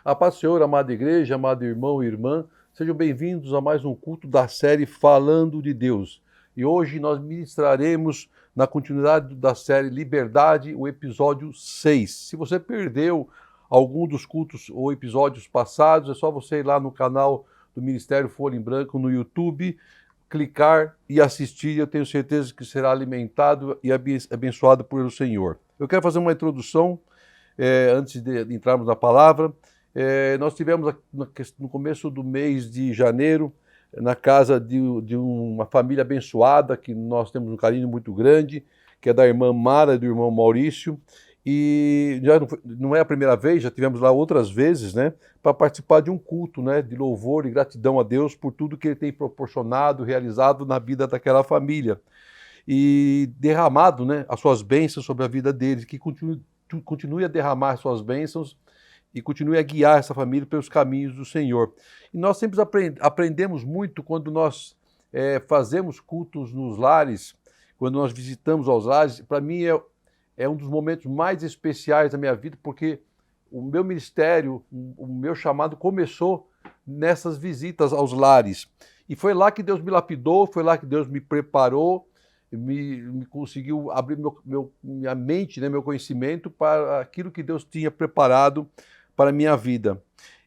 A paz do Senhor, amada igreja, amado irmão e irmã, sejam bem-vindos a mais um culto da série Falando de Deus. E hoje nós ministraremos, na continuidade da série Liberdade, o episódio 6. Se você perdeu algum dos cultos ou episódios passados, é só você ir lá no canal do Ministério Folha em Branco no YouTube, clicar e assistir. Eu tenho certeza que será alimentado e abençoado por o Senhor. Eu quero fazer uma introdução antes de entrarmos na palavra. Nós tivemos no começo do mês de janeiro, na casa de uma família abençoada, que nós temos um carinho muito grande, que é da irmã Mara e do irmão Maurício, e já não é a primeira vez, já tivemos lá outras vezes, né, para participar de um culto, né, de louvor e gratidão a Deus por tudo que Ele tem proporcionado, realizado na vida daquela família, e derramado, né, as suas bênçãos sobre a vida deles, que continue a derramar as suas bênçãos e continue a guiar essa família pelos caminhos do Senhor. E nós sempre aprendemos muito quando nós fazemos cultos nos lares, quando nós visitamos aos lares. Para mim é um dos momentos mais especiais da minha vida, porque o meu ministério, o meu chamado começou nessas visitas aos lares. E foi lá que Deus me lapidou, foi lá que Deus me preparou, me conseguiu abrir minha mente, né, meu conhecimento para aquilo que Deus tinha preparado para a minha vida.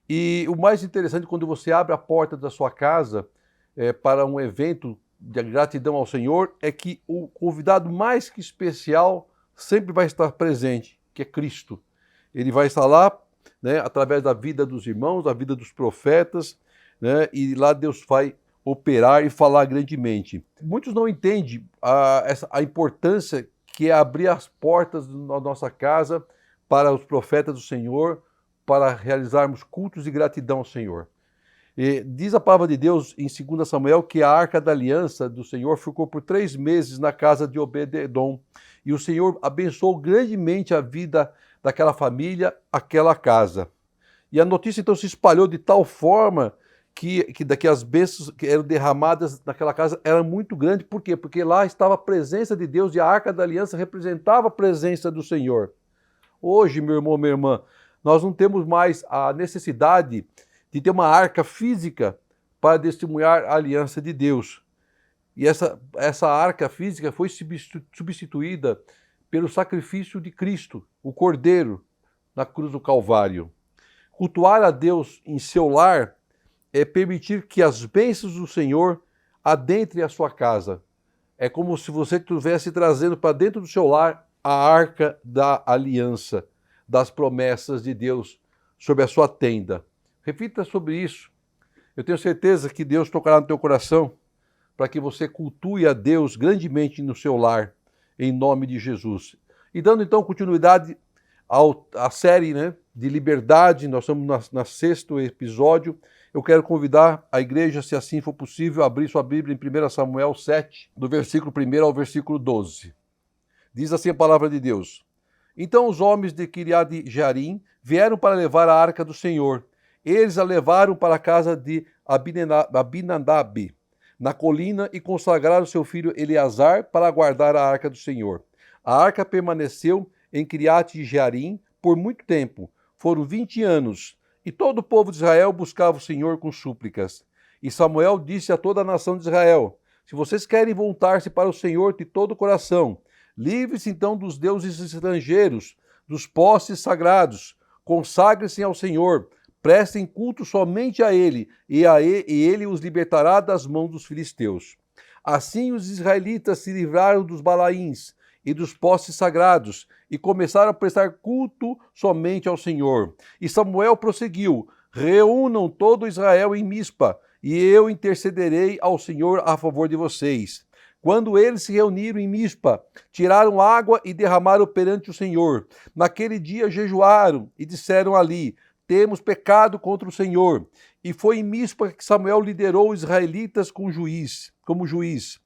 E o mais interessante, quando você abre a porta da sua casa para um evento de gratidão ao Senhor, é que o convidado mais que especial sempre vai estar presente, que é Cristo. Ele vai estar lá, né, através da vida dos irmãos, da vida dos profetas, né, e lá Deus vai operar e falar grandemente. Muitos não entendem a importância que é abrir as portas da nossa casa para os profetas do Senhor, para realizarmos cultos de gratidão ao Senhor. E diz a palavra de Deus em 2 Samuel que a Arca da Aliança do Senhor ficou por 3 meses na casa de Obed-edom. E o Senhor abençoou grandemente a vida daquela família, aquela casa. E a notícia então se espalhou de tal forma que as bênçãos que eram derramadas naquela casa eram muito grandes. Por quê? Porque lá estava a presença de Deus e a Arca da Aliança representava a presença do Senhor. Hoje, meu irmão, minha irmã, nós não temos mais a necessidade de ter uma arca física para testemunhar a aliança de Deus. E essa arca física foi substituída pelo sacrifício de Cristo, o Cordeiro, na cruz do Calvário. Cultuar a Deus em seu lar é permitir que as bênçãos do Senhor adentrem a sua casa. É como se você estivesse trazendo para dentro do seu lar a arca da aliança, das promessas de Deus sobre a sua tenda. Reflita sobre isso. Eu tenho certeza que Deus tocará no teu coração para que você cultue a Deus grandemente no seu lar, em nome de Jesus. E dando então continuidade à série, né, de liberdade, nós estamos no 6º episódio. Eu quero convidar a igreja, se assim for possível, a abrir sua Bíblia em 1 Samuel 7, do versículo 1 ao versículo 12. Diz assim a palavra de Deus: Então os homens de Kiriat-Jearim vieram para levar a arca do Senhor. Eles a levaram para a casa de Abinadab, na colina, e consagraram seu filho Eleazar para guardar a arca do Senhor. A arca permaneceu em Kiriat-Jearim por muito tempo, foram 20 anos, e todo o povo de Israel buscava o Senhor com súplicas. E Samuel disse a toda a nação de Israel: Se vocês querem voltar-se para o Senhor de todo o coração, livre-se então dos deuses estrangeiros, dos postes sagrados, consagrem-se ao Senhor, prestem culto somente a Ele, e Ele os libertará das mãos dos filisteus. Assim os israelitas se livraram dos balaíns e dos postes sagrados, e começaram a prestar culto somente ao Senhor. E Samuel prosseguiu: Reúnam todo Israel em Mispa, e eu intercederei ao Senhor a favor de vocês. Quando eles se reuniram em Mispa, tiraram água e derramaram perante o Senhor. Naquele dia jejuaram e disseram ali: Temos pecado contra o Senhor. E foi em Mispa que Samuel liderou os israelitas como juiz.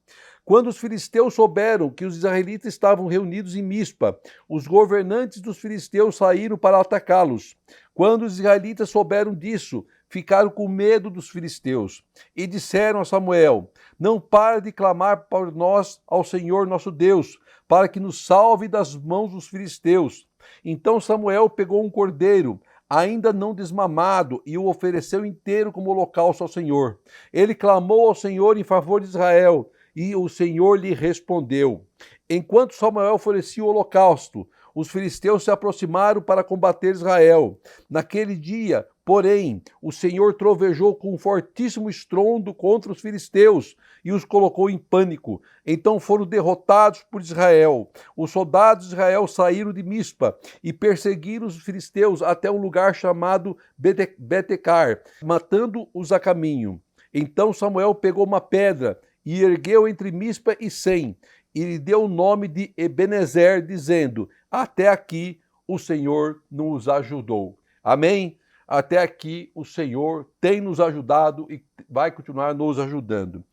Quando os filisteus souberam que os israelitas estavam reunidos em Mispa, os governantes dos filisteus saíram para atacá-los. Quando os israelitas souberam disso, ficaram com medo dos filisteus e disseram a Samuel: Não pare de clamar por nós ao Senhor nosso Deus, para que nos salve das mãos dos filisteus. Então Samuel pegou um cordeiro, ainda não desmamado, e o ofereceu inteiro como holocausto ao Senhor. Ele clamou ao Senhor em favor de Israel, e o Senhor lhe respondeu. Enquanto Samuel oferecia o holocausto, os filisteus se aproximaram para combater Israel. Naquele dia, porém, o Senhor trovejou com um fortíssimo estrondo contra os filisteus e os colocou em pânico. Então foram derrotados por Israel. Os soldados de Israel saíram de Mispa e perseguiram os filisteus até um lugar chamado Betecar, matando-os a caminho. Então Samuel pegou uma pedra e ergueu entre Mispa e Sem, e lhe deu o nome de Ebenezer, dizendo: até aqui o Senhor nos ajudou. Amém? Até aqui o Senhor tem nos ajudado e vai continuar nos ajudando.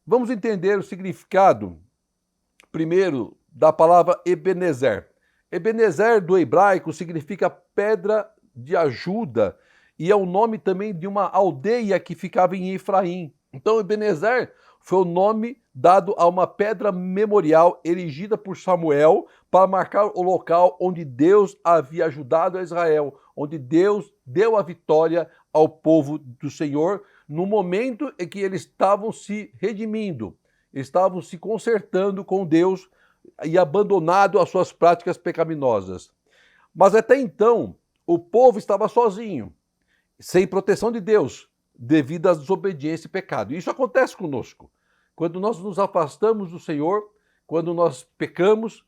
Vamos entender o significado, primeiro, da palavra Ebenezer. Ebenezer do hebraico significa pedra de ajuda e é o nome também de uma aldeia que ficava em Efraim. Então Ebenezer foi o nome dado a uma pedra memorial erigida por Samuel para marcar o local onde Deus havia ajudado a Israel, onde Deus deu a vitória ao povo do Senhor no momento em que eles estavam se redimindo, estavam se consertando com Deus e abandonado as suas práticas pecaminosas. Mas até então, o povo estava sozinho, sem proteção de Deus, devido à desobediência e pecado. Isso acontece conosco. Quando nós nos afastamos do Senhor, quando nós pecamos,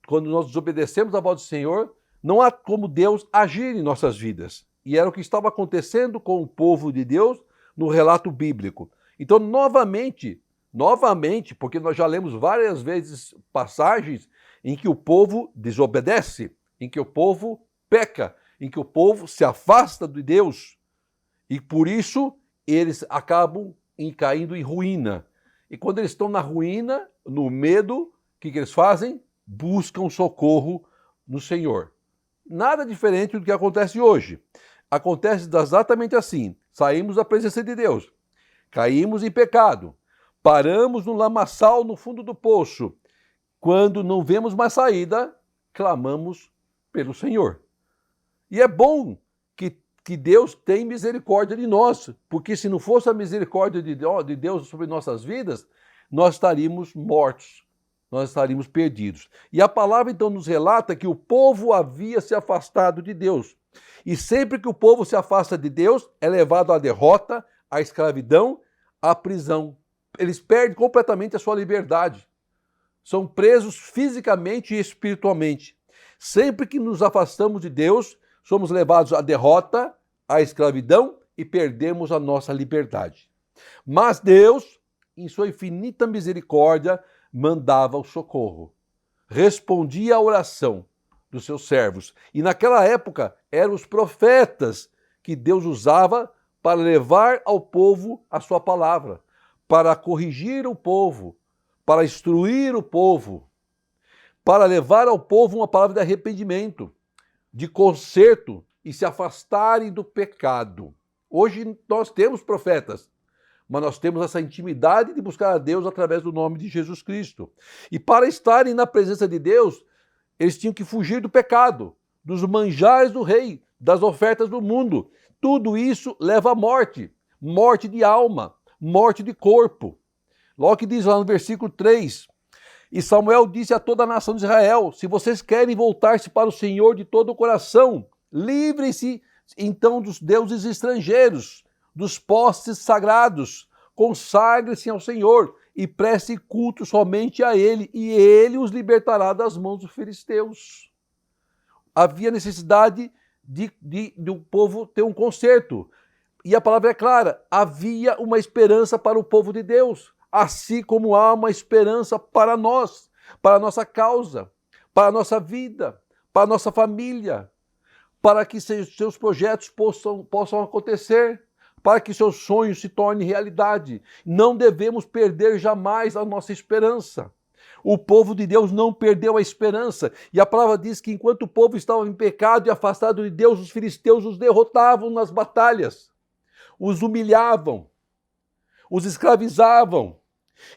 quando nós desobedecemos a voz do Senhor, não há como Deus agir em nossas vidas. E era o que estava acontecendo com o povo de Deus no relato bíblico. Então, novamente, porque nós já lemos várias vezes passagens em que o povo desobedece, em que o povo peca, em que o povo se afasta de Deus. E por isso eles acabam caindo em ruína. E quando eles estão na ruína, no medo, o que eles fazem? Buscam socorro no Senhor. Nada diferente do que acontece hoje. Acontece exatamente assim. Saímos da presença de Deus, caímos em pecado, paramos no lamaçal no fundo do poço. Quando não vemos mais saída, clamamos pelo Senhor. E é bom que Deus tem misericórdia de nós, porque se não fosse a misericórdia de Deus sobre nossas vidas, nós estaríamos mortos, nós estaríamos perdidos. E a palavra então nos relata que o povo havia se afastado de Deus. E sempre que o povo se afasta de Deus, é levado à derrota, à escravidão, à prisão. Eles perdem completamente a sua liberdade. São presos fisicamente e espiritualmente. Sempre que nos afastamos de Deus, somos levados à derrota, à escravidão e perdemos a nossa liberdade. Mas Deus, em sua infinita misericórdia, mandava o socorro. Respondia à oração dos seus servos. E naquela época eram os profetas que Deus usava para levar ao povo a sua palavra, para corrigir o povo, para instruir o povo, para levar ao povo uma palavra de arrependimento, de conserto e se afastarem do pecado. Hoje nós temos profetas, mas nós temos essa intimidade de buscar a Deus através do nome de Jesus Cristo. E para estarem na presença de Deus, eles tinham que fugir do pecado, dos manjares do rei, das ofertas do mundo. Tudo isso leva à morte, morte de alma, morte de corpo. Logo que diz lá no versículo 3, e Samuel disse a toda a nação de Israel, se vocês querem voltar-se para o Senhor de todo o coração, livrem-se então dos deuses estrangeiros, dos postes sagrados, consagrem-se ao Senhor e prestem culto somente a Ele, e Ele os libertará das mãos dos filisteus. Havia necessidade de o povo ter um conserto. E a palavra é clara, havia uma esperança para o povo de Deus, assim como há uma esperança para nós, para a nossa causa, para a nossa vida, para a nossa família, para que seus projetos possam acontecer, para que seus sonhos se tornem realidade. Não devemos perder jamais a nossa esperança. O povo de Deus não perdeu a esperança. E a palavra diz que enquanto o povo estava em pecado e afastado de Deus, os filisteus os derrotavam nas batalhas, os humilhavam, os escravizavam.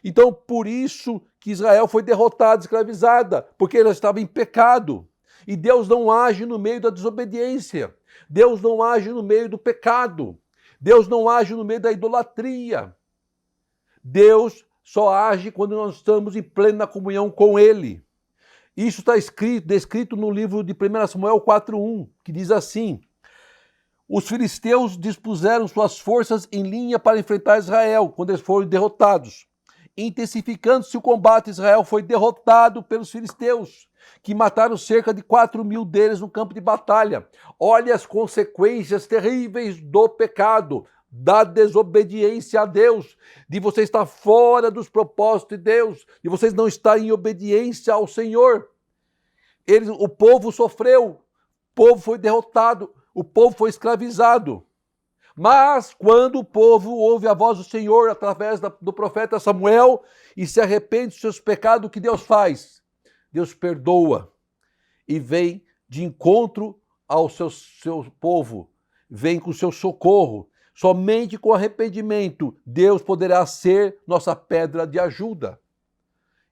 Então, por isso que Israel foi derrotada, escravizada, porque ela estava em pecado. E Deus não age no meio da desobediência. Deus não age no meio do pecado. Deus não age no meio da idolatria. Deus só age quando nós estamos em plena comunhão com Ele. Isso está descrito no livro de 1 Samuel 4:1, que diz assim: os filisteus dispuseram suas forças em linha para enfrentar Israel, quando eles foram derrotados. Intensificando-se o combate, Israel foi derrotado pelos filisteus, que mataram cerca de 4.000 deles no campo de batalha. Olha as consequências terríveis do pecado, da desobediência a Deus, de você estar fora dos propósitos de Deus, de vocês não estar em obediência ao Senhor. O povo sofreu, o povo foi derrotado, o povo foi escravizado. Mas quando o povo ouve a voz do Senhor através do profeta Samuel e se arrepende dos seus pecados, o que Deus faz? Deus perdoa e vem de encontro ao seu povo, vem com o seu socorro. Somente com arrependimento Deus poderá ser nossa pedra de ajuda.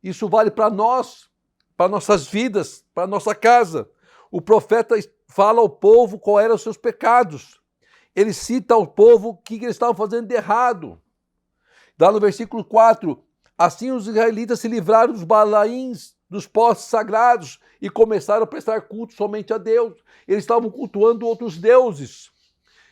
Isso vale para nós, para nossas vidas, para nossa casa. O profeta fala ao povo quais eram os seus pecados. Ele cita ao povo o que eles estavam fazendo de errado. Lá no versículo 4, assim os israelitas se livraram dos balaíns, dos postes sagrados e começaram a prestar culto somente a Deus. Eles estavam cultuando outros deuses.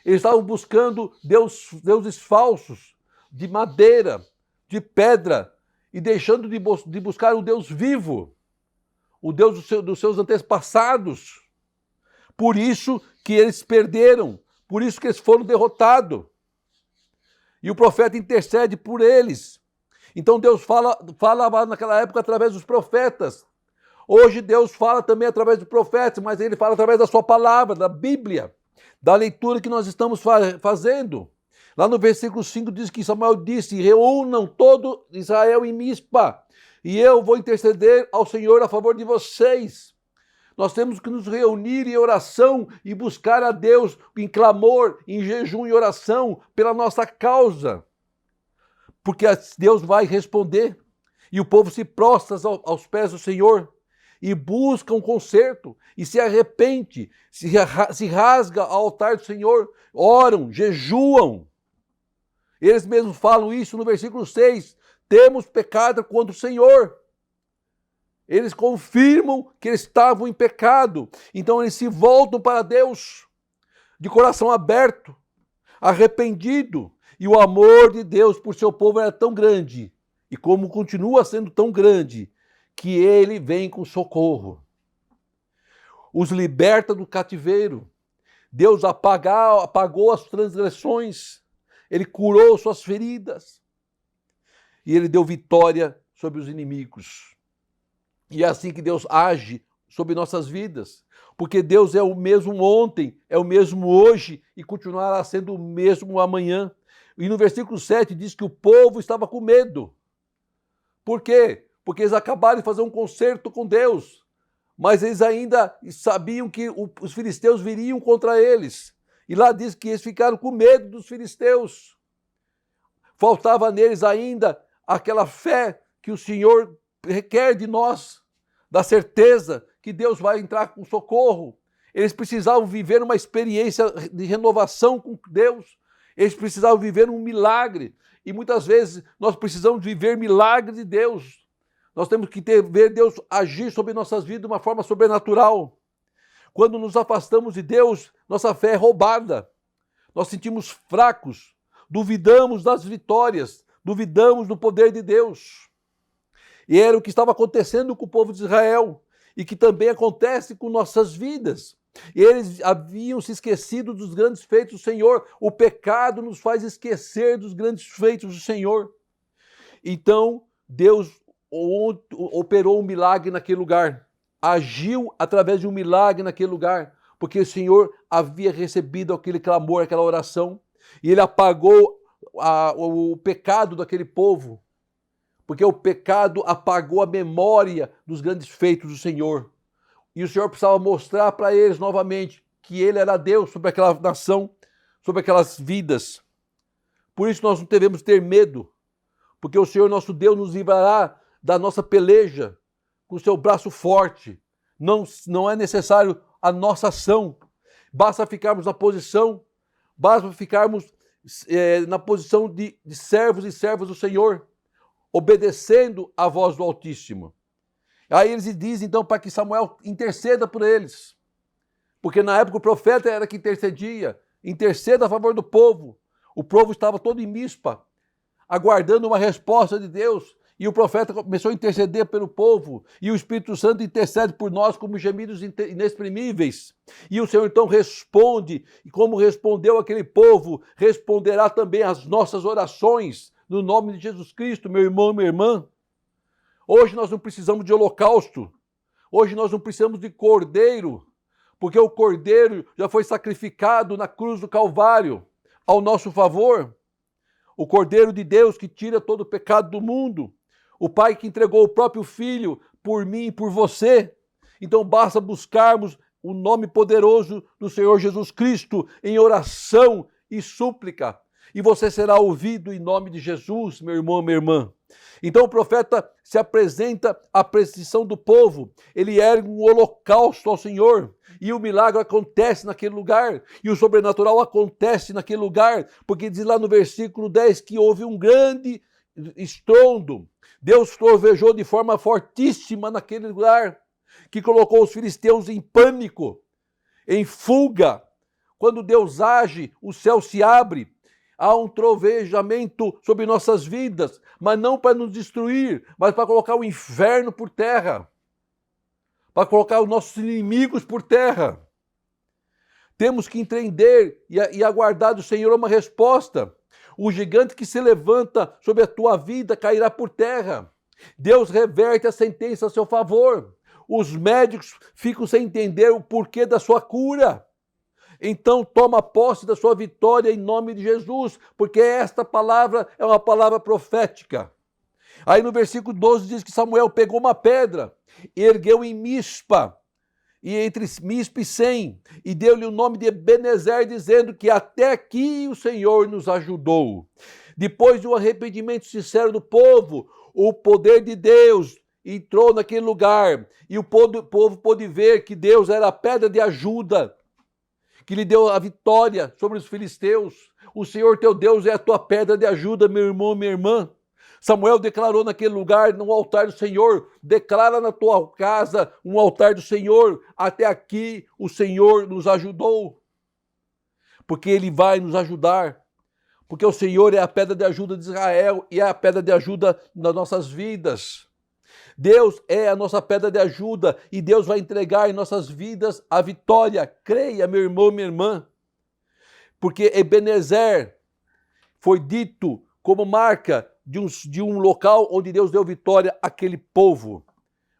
Eles estavam buscando deuses falsos, de madeira, de pedra, e deixando de buscar o Deus vivo, o Deus dos seus antepassados. Por isso que eles perderam, por isso que eles foram derrotados. E o profeta intercede por eles. Então Deus falava naquela época através dos profetas. Hoje Deus fala também através dos profetas, mas Ele fala através da sua palavra, da Bíblia, da leitura que nós estamos fazendo. Lá no versículo 5 diz que Samuel disse: reúnam todo Israel em Mispa, e eu vou interceder ao Senhor a favor de vocês. Nós temos que nos reunir em oração e buscar a Deus em clamor, em jejum e oração pela nossa causa. Porque Deus vai responder. E o povo se prostra aos pés do Senhor e busca um conserto e se arrepende, se rasga ao altar do Senhor, oram, jejuam. Eles mesmos falam isso no versículo 6. Temos pecado contra o Senhor. Eles confirmam que eles estavam em pecado. Então eles se voltam para Deus de coração aberto, arrependido. E o amor de Deus por seu povo era tão grande, e como continua sendo tão grande, que Ele vem com socorro. Os liberta do cativeiro. Deus apagou as transgressões. Ele curou suas feridas. E Ele deu vitória sobre os inimigos. E é assim que Deus age sobre nossas vidas. Porque Deus é o mesmo ontem, é o mesmo hoje e continuará sendo o mesmo amanhã. E no versículo 7 diz que o povo estava com medo. Por quê? Porque eles acabaram de fazer um concerto com Deus. Mas eles ainda sabiam que os filisteus viriam contra eles. E lá diz que eles ficaram com medo dos filisteus. Faltava neles ainda aquela fé que o Senhor requer de nós, da certeza que Deus vai entrar com socorro. Eles precisavam viver uma experiência de renovação com Deus. Eles precisavam viver um milagre. E muitas vezes nós precisamos viver milagre de Deus. Nós temos que ver Deus agir sobre nossas vidas de uma forma sobrenatural. Quando nos afastamos de Deus, nossa fé é roubada. Nós sentimos fracos, duvidamos das vitórias, duvidamos do poder de Deus. E era o que estava acontecendo com o povo de Israel e que também acontece com nossas vidas. Eles haviam se esquecido dos grandes feitos do Senhor. O pecado nos faz esquecer dos grandes feitos do Senhor. Então, Deus operou um milagre naquele lugar. Agiu através de um milagre naquele lugar. Porque o Senhor havia recebido aquele clamor, aquela oração. E Ele apagou o pecado daquele povo. Porque o pecado apagou a memória dos grandes feitos do Senhor. E o Senhor precisava mostrar para eles novamente que Ele era Deus sobre aquela nação, sobre aquelas vidas. Por isso nós não devemos ter medo, porque o Senhor nosso Deus nos livrará da nossa peleja com o seu braço forte. Não é necessário a nossa ação. basta ficarmos na posição de servos e servas do Senhor, obedecendo à voz do Altíssimo. Aí eles dizem então para que Samuel interceda por eles, porque na época o profeta era que interceda a favor do povo. O povo estava todo em Mispa, aguardando uma resposta de Deus, e o profeta começou a interceder pelo povo, e o Espírito Santo intercede por nós como gemidos inexprimíveis. E o Senhor então responde, e como respondeu aquele povo, responderá também às nossas orações, no nome de Jesus Cristo, meu irmão e minha irmã. Hoje nós não precisamos de holocausto, hoje nós não precisamos de cordeiro, porque o cordeiro já foi sacrificado na cruz do Calvário, ao nosso favor. O cordeiro de Deus que tira todo o pecado do mundo. O Pai que entregou o próprio Filho por mim e por você. Então basta buscarmos o nome poderoso do Senhor Jesus Cristo em oração e súplica. E você será ouvido em nome de Jesus, meu irmão, minha irmã. Então o profeta se apresenta à precisão do povo. Ele ergue um holocausto ao Senhor. E o milagre acontece naquele lugar. E o sobrenatural acontece naquele lugar. Porque diz lá no versículo 10 que houve um grande estrondo. Deus trovejou de forma fortíssima naquele lugar, que colocou os filisteus em pânico, em fuga. Quando Deus age, o céu se abre. Há um trovejamento sobre nossas vidas, mas não para nos destruir, mas para colocar o inferno por terra, para colocar os nossos inimigos por terra. Temos que entender e aguardar do Senhor uma resposta. O gigante que se levanta sobre a tua vida cairá por terra. Deus reverte a sentença a seu favor. Os médicos ficam sem entender o porquê da sua cura. Então toma posse da sua vitória em nome de Jesus, porque esta palavra é uma palavra profética. Aí no versículo 12 diz que Samuel pegou uma pedra, ergueu em Mispa, e entre Mispa e Sem, e deu-lhe o nome de Ebenezer, dizendo que até aqui o Senhor nos ajudou. Depois de um arrependimento sincero do povo, o poder de Deus entrou naquele lugar, e o povo pôde ver que Deus era a pedra de ajuda, que lhe deu a vitória sobre os filisteus. O Senhor teu Deus é a tua pedra de ajuda, meu irmão, minha irmã. Samuel declarou naquele lugar, no altar do Senhor, declara na tua casa um altar do Senhor, até aqui o Senhor nos ajudou, porque Ele vai nos ajudar, porque o Senhor é a pedra de ajuda de Israel e é a pedra de ajuda nas nossas vidas. Deus é a nossa pedra de ajuda e Deus vai entregar em nossas vidas a vitória. Creia, meu irmão, minha irmã, porque Ebenezer foi dito como marca de um local onde Deus deu vitória àquele povo,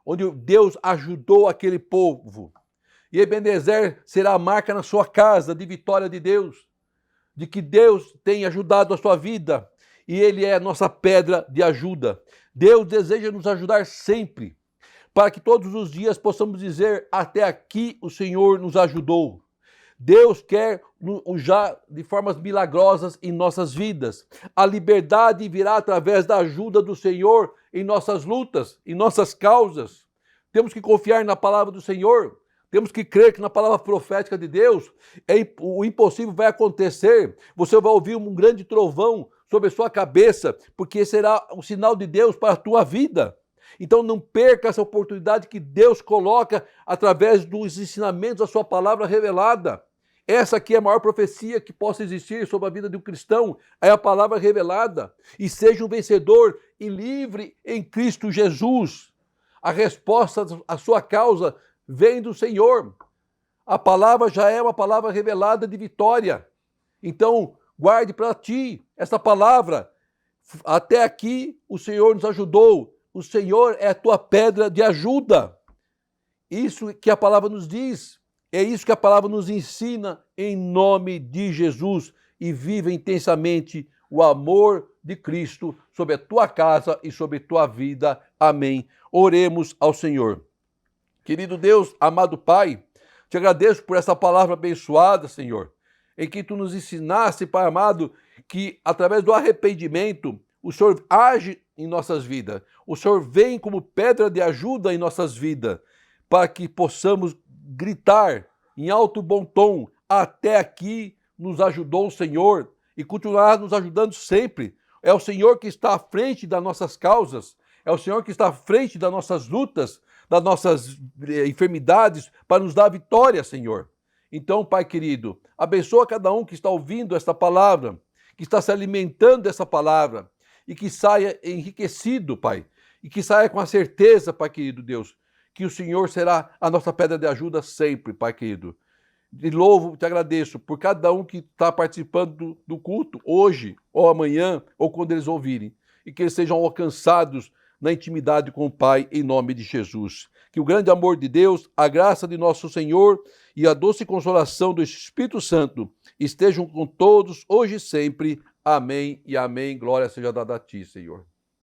onde Deus ajudou aquele povo. E Ebenezer será a marca na sua casa de vitória de Deus, de que Deus tem ajudado a sua vida, e Ele é a nossa pedra de ajuda. Deus deseja nos ajudar sempre, para que todos os dias possamos dizer, até aqui o Senhor nos ajudou. Deus quer já de formas milagrosas em nossas vidas. A liberdade virá através da ajuda do Senhor em nossas lutas, em nossas causas. Temos que confiar na palavra do Senhor. Temos que crer que na palavra profética de Deus o impossível vai acontecer. Você vai ouvir um grande trovão sobre a sua cabeça, porque será um sinal de Deus para a tua vida. Então não perca essa oportunidade que Deus coloca através dos ensinamentos da sua palavra revelada. Essa aqui é a maior profecia que possa existir sobre a vida de um cristão, é a palavra revelada. E seja um vencedor e livre em Cristo Jesus. A resposta à sua causa vem do Senhor. A palavra já é uma palavra revelada de vitória. Então, guarde para ti essa palavra. Até aqui o Senhor nos ajudou. O Senhor é a tua pedra de ajuda. Isso que a palavra nos diz. É isso que a palavra nos ensina em nome de Jesus. E viva intensamente o amor de Cristo sobre a tua casa e sobre a tua vida. Amém. Oremos ao Senhor. Querido Deus, amado Pai, te agradeço por essa palavra abençoada, Senhor, em que tu nos ensinaste, Pai amado, que através do arrependimento o Senhor age em nossas vidas. O Senhor vem como pedra de ajuda em nossas vidas, para que possamos gritar em alto bom tom, Até aqui nos ajudou o Senhor e continuará nos ajudando sempre. É o Senhor que está à frente das nossas causas, é o Senhor que está à frente das nossas lutas, das nossas enfermidades, para nos dar vitória, Senhor. Então, Pai querido, abençoa cada um que está ouvindo esta palavra, que está se alimentando dessa palavra, e que saia enriquecido, Pai, e que saia com a certeza, Pai querido Deus, que o Senhor será a nossa pedra de ajuda sempre, Pai querido. De louvo, te agradeço por cada um que está participando do culto, hoje, ou amanhã, ou quando eles ouvirem, e que eles sejam alcançados na intimidade com o Pai, em nome de Jesus. Que o grande amor de Deus, a graça de nosso Senhor e a doce consolação do Espírito Santo estejam com todos, hoje e sempre. Amém e amém. Glória seja dada a ti, Senhor.